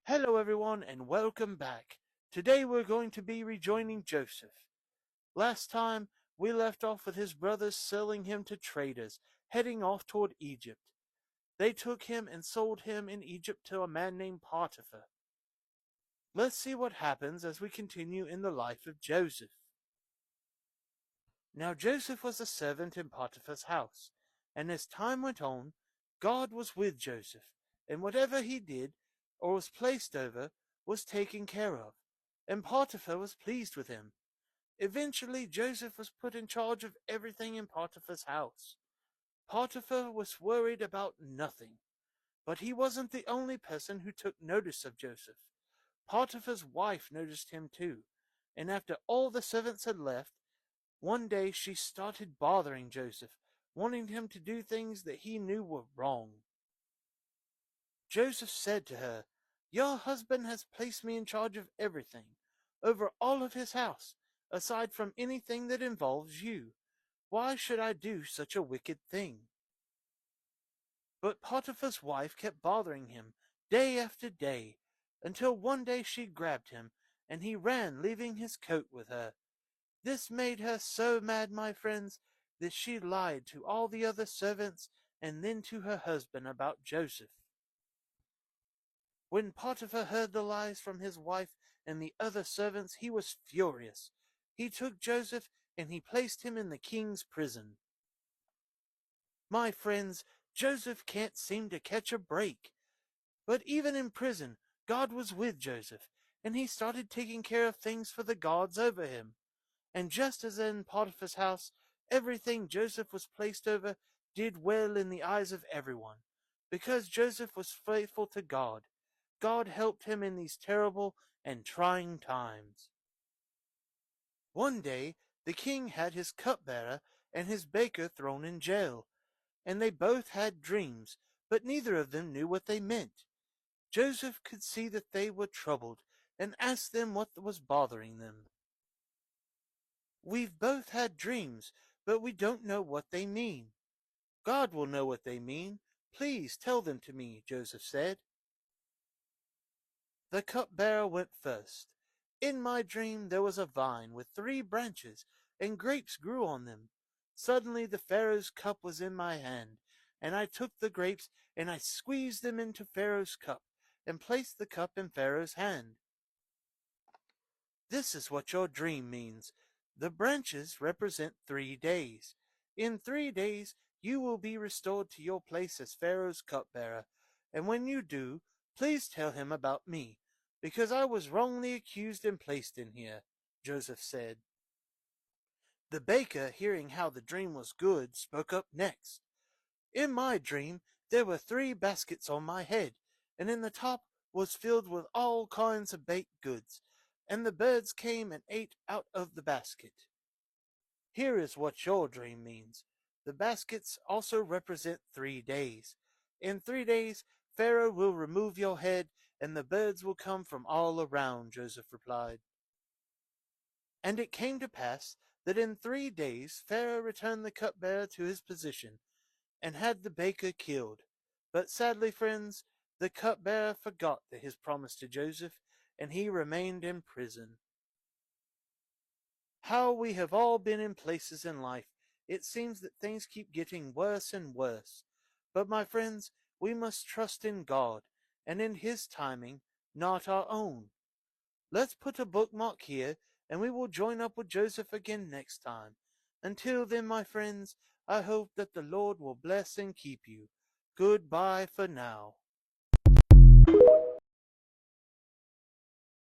Hello, everyone, and welcome back. Today we're going to be rejoining Joseph. Last time we left off with his brothers selling him to traders, heading off toward Egypt. They took him and sold him in Egypt to a man named Potiphar. Let's see what happens as we continue in the life of Joseph. Now Joseph was a servant in Potiphar's house, and as time went on, God was with Joseph, and whatever he did or was placed over was taken care of, and Potiphar was pleased with him. Eventually Joseph was put in charge of everything in Potiphar's house. Potiphar was worried about nothing, but he wasn't the only person who took notice of Joseph. Potiphar's wife noticed him too, and after all the servants had left, one day she started bothering Joseph, wanting him to do things that he knew were wrong. Joseph said to her, "Your husband has placed me in charge of everything, over all of his house, aside from anything that involves you. Why should I do such a wicked thing?" But Potiphar's wife kept bothering him day after day, until one day she grabbed him, and he ran, leaving his coat with her. This made her so mad, my friends, that she lied to all the other servants and then to her husband about Joseph. When Potiphar heard the lies from his wife and the other servants, he was furious. He took Joseph and he placed him in the king's prison. My friends, Joseph can't seem to catch a break. But even in prison, God was with Joseph, and he started taking care of things for the gods over him. And just as in Potiphar's house, everything Joseph was placed over did well in the eyes of everyone. Because Joseph was faithful to God, God helped him in these terrible and trying times. One day, the king had his cupbearer and his baker thrown in jail, and they both had dreams, but neither of them knew what they meant. Joseph could see that they were troubled, and asked them what was bothering them. "We've both had dreams, but we don't know what they mean." "God will know what they mean. Please tell them to me," Joseph said. The cupbearer went first. "In my dream there was a vine with 3 branches, and grapes grew on them. Suddenly the Pharaoh's cup was in my hand, and I took the grapes and I squeezed them into Pharaoh's cup, and placed the cup in Pharaoh's hand." This is what your dream means. The branches represent 3 days. In 3 days you will be restored to your place as Pharaoh's cupbearer, and when you do, please tell him about me, because I was wrongly accused and placed in here," Joseph said. The baker, hearing how the dream was good, spoke up next. "In my dream there were 3 baskets on my head, and in the top was filled with all kinds of baked goods, and the birds came and ate out of the basket." Here is what your dream means. The baskets also represent 3 days. In 3 days, Pharaoh will remove your head, and the birds will come from all around, Joseph replied. And it came to pass that in 3 days Pharaoh returned the cupbearer to his position, and had the baker killed. But sadly, friends, the cupbearer forgot his promise to Joseph, and he remained in prison. How we have all been in places in life. It seems that things keep getting worse and worse. But my friends, we must trust in God, and in His timing, not our own. Let's put a bookmark here, and we will join up with Joseph again next time. Until then, my friends, I hope that the Lord will bless and keep you. Goodbye for now.